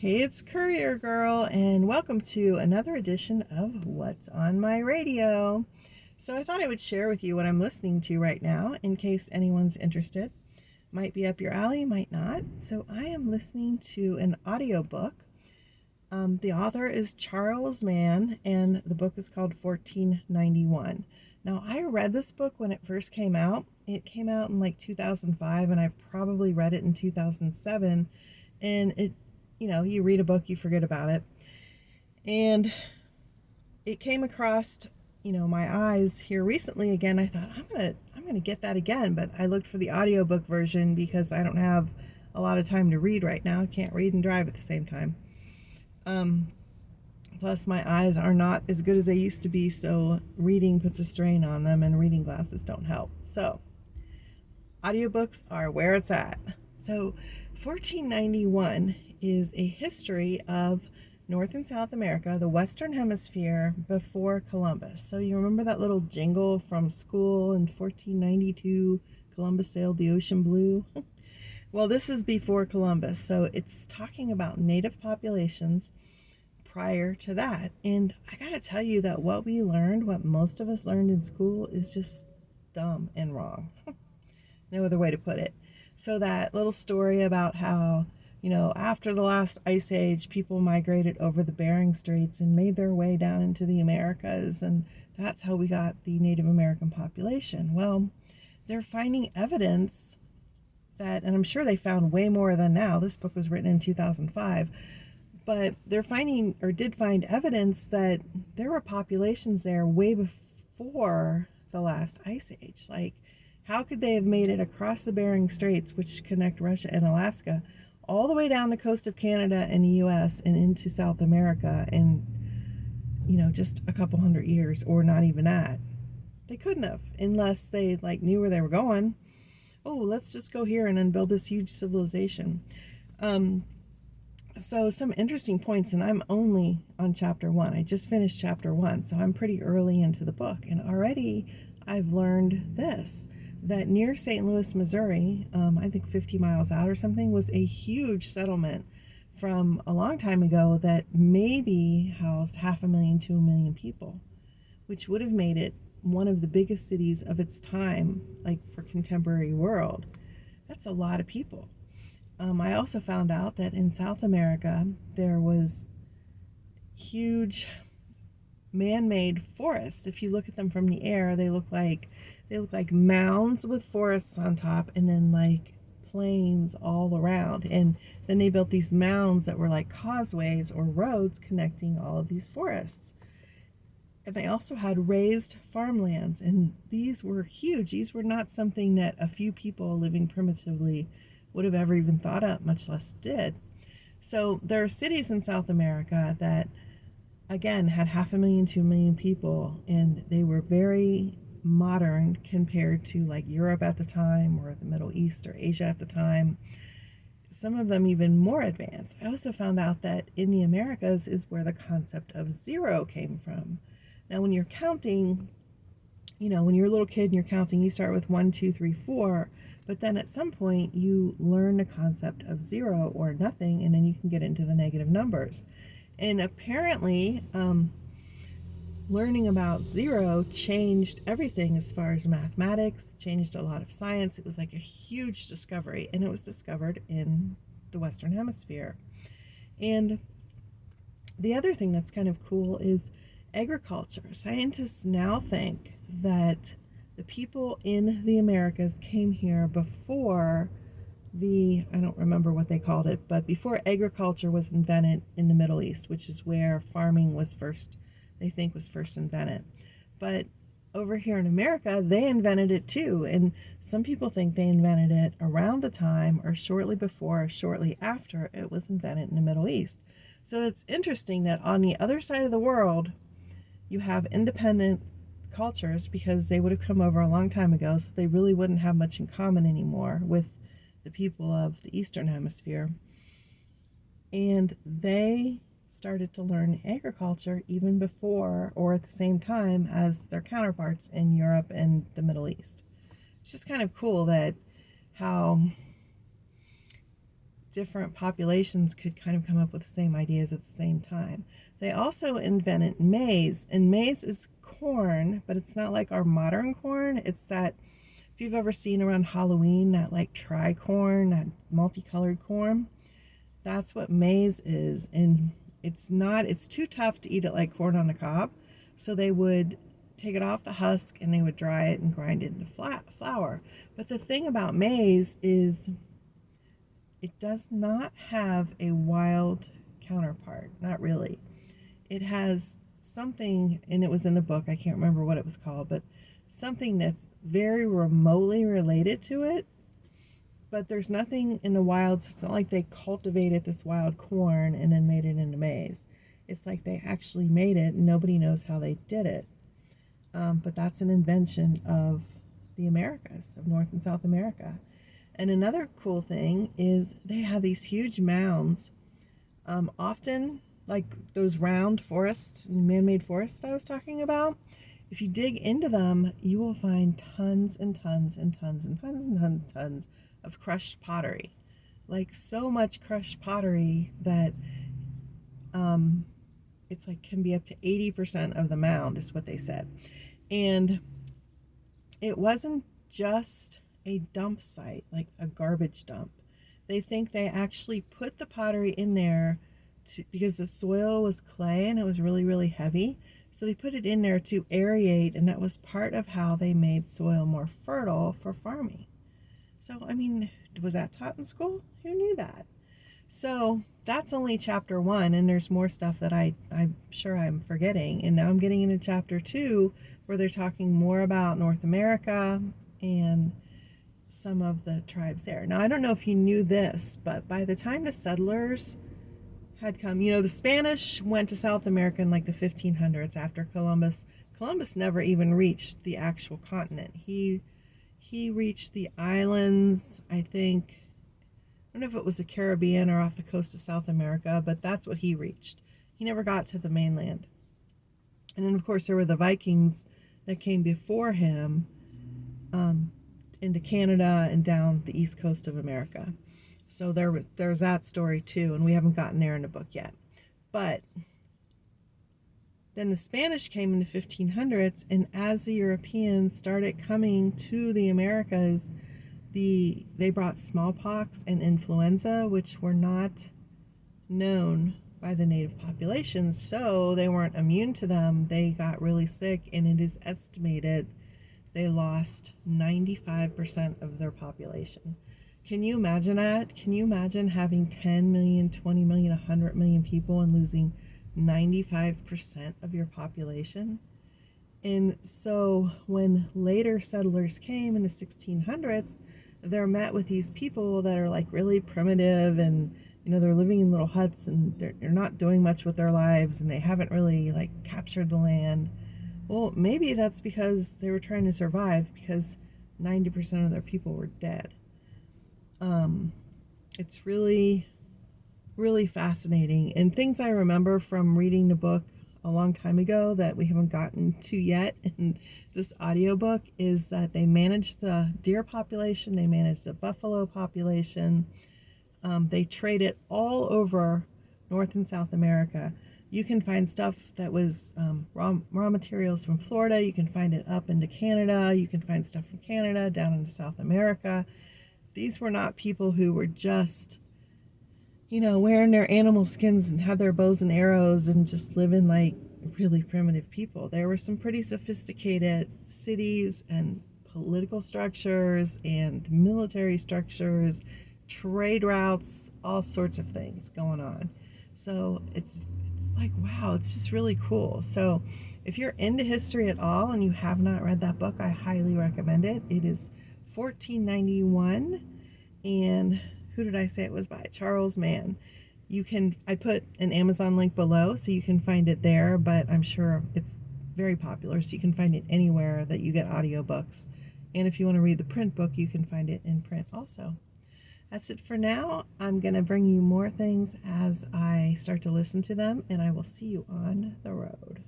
Hey, it's Courier Girl, and welcome to another edition of What's on My Radio. So I thought I would share with you what I'm listening to right now in case anyone's interested. Might be up your alley, might not. So I am listening to an audiobook. The author is Charles Mann, and the book is called 1491. Now, I read this book when it first came out. It came out in like 2005, and I probably read it in 2007. And you read a book, you forget about it. And it came across, my eyes here recently again. I thought, I'm gonna get that again, but I looked for the audiobook version because I don't have a lot of time to read right now. I can't read and drive at the same time. Plus my eyes are not as good as they used to be, so reading puts a strain on them, and reading glasses don't help. So audiobooks are where it's at. So 1491 is a history of North and South America, the Western Hemisphere, before Columbus. So you remember that little jingle from school in 1492, Columbus sailed the ocean blue? Well, this is before Columbus, so it's talking about native populations prior to that. And I gotta tell you that what most of us learned in school, is just dumb and wrong. No other way to put it. So that little story about how, after the last ice age, people migrated over the Bering Straits and made their way down into the Americas, and that's how we got the Native American population. Well, they're finding evidence that, and I'm sure they found way more than now. This book was written in 2005, but they're finding, or did find evidence that there were populations there way before the last ice age. Like, how could they have made it across the Bering Straits, which connect Russia and Alaska, all the way down the coast of Canada and the U.S. and into South America in, just a couple hundred years, or not even that? They couldn't have, unless they knew where they were going. Oh, let's just go here and then build this huge civilization. So some interesting points, and I'm only on chapter 1. I just finished chapter 1, so I'm pretty early into the book, and already I've learned this, that near St. Louis, Missouri, I think 50 miles out or something, was a huge settlement from a long time ago that maybe housed 500,000 to 1 million people, which would have made it one of the biggest cities of its time, for contemporary world. That's a lot of people. I also found out that in South America, there was huge man-made forests. If you look at them from the air, they look like mounds with forests on top, and then plains all around. And then they built these mounds that were like causeways or roads connecting all of these forests. And they also had raised farmlands, and these were huge. These were not something that a few people living primitively would have ever even thought of, much less did. So there are cities in South America that, again, had 500,000 to 1 million people, and they were very modern compared to Europe at the time, or the Middle East or Asia at the time. Some of them even more advanced. I also found out that in the Americas is where the concept of zero came from. Now, when you're counting, when you're a little kid and you're counting, you start with 1, 2, 3, 4, but then at some point you learn the concept of zero or nothing, and then you can get into the negative numbers. And apparently, learning about zero changed everything as far as mathematics, changed a lot of science. It was like a huge discovery, and it was discovered in the Western Hemisphere. And the other thing that's kind of cool is agriculture. Scientists now think that the people in the Americas came here before I don't remember what they called it, but before agriculture was invented in the Middle East, which is where farming was first invented. But over here in America, they invented it too. And some people think they invented it around the time, or shortly before, or shortly after it was invented in the Middle East. So it's interesting that on the other side of the world, you have independent cultures, because they would have come over a long time ago, so they really wouldn't have much in common anymore with the people of the Eastern Hemisphere. And they started to learn agriculture even before, or at the same time, as their counterparts in Europe and the Middle East. It's just kind of cool that how different populations could kind of come up with the same ideas at the same time. They also invented maize, and maize is corn, but it's not like our modern corn. It's that, if you've ever seen around Halloween, that like tricorn, that multicolored corn, that's what maize is. And it's too tough to eat it like corn on the cob. So they would take it off the husk and they would dry it and grind it into flour. But the thing about maize is it does not have a wild counterpart, not really. It has something, and it was in the book, I can't remember what it was called, but something that's very remotely related to it, but there's nothing in the wild, so it's not like they cultivated this wild corn and then made it into maize. It's like they actually made it, and nobody knows how they did it. But that's an invention of the Americas, of North and South America. And another cool thing is they have these huge mounds, often like those round forests, man-made forests that I was talking about. If you dig into them, you will find tons and tons and tons and tons and tons and tons of crushed pottery. Like so much crushed pottery that it's like can be up to 80% of the mound is what they said. And it wasn't just a dump site, like a garbage dump. They think they actually put the pottery in there because the soil was clay and it was really, really heavy. So they put it in there to aerate, and that was part of how they made soil more fertile for farming. So, I mean, was that taught in school? Who knew that? So that's only chapter 1, and there's more stuff that I'm sure I'm forgetting. And now I'm getting into chapter 2, where they're talking more about North America and some of the tribes there. Now, I don't know if you knew this, but by the time the settlers had come, the Spanish went to South America in like the 1500s after Columbus. Columbus never even reached the actual continent. He reached the islands, I think. I don't know if it was the Caribbean or off the coast of South America, but that's what he reached. He never got to the mainland. And then, of course, there were the Vikings that came before him into Canada and down the east coast of America. So there's that story too, and we haven't gotten there in the book yet. But then the Spanish came in the 1500s, and as the Europeans started coming to the Americas, they brought smallpox and influenza, which were not known by the native population, so they weren't immune to them. They got really sick, and it is estimated they lost 95% of their population. Can you imagine that? Can you imagine having 10 million, 20 million, 100 million people and losing 95% of your population? And so when later settlers came in the 1600s, they're met with these people that are like really primitive, and they're living in little huts, and they're not doing much with their lives, and they haven't really like captured the land. Well, maybe that's because they were trying to survive, because 90% of their people were dead. It's really, really fascinating, and things I remember from reading the book a long time ago that we haven't gotten to yet in this audiobook is that they managed the deer population, they managed the buffalo population, they traded all over North and South America. You can find stuff that was raw materials from Florida. You can find it up into Canada. You can find stuff from Canada down into South America. These were not people who were just, wearing their animal skins and had their bows and arrows and just living like really primitive people. There were some pretty sophisticated cities and political structures and military structures, trade routes, all sorts of things going on. So it's like, wow, it's just really cool. So if you're into history at all and you have not read that book, I highly recommend it. It is $14.91, and who did I say it was by? Charles Mann. I put an Amazon link below so you can find it there, but I'm sure it's very popular, so you can find it anywhere that you get audiobooks. And if you want to read the print book, you can find it in print also. That's it for now. I'm going to bring you more things as I start to listen to them, and I will see you on the road.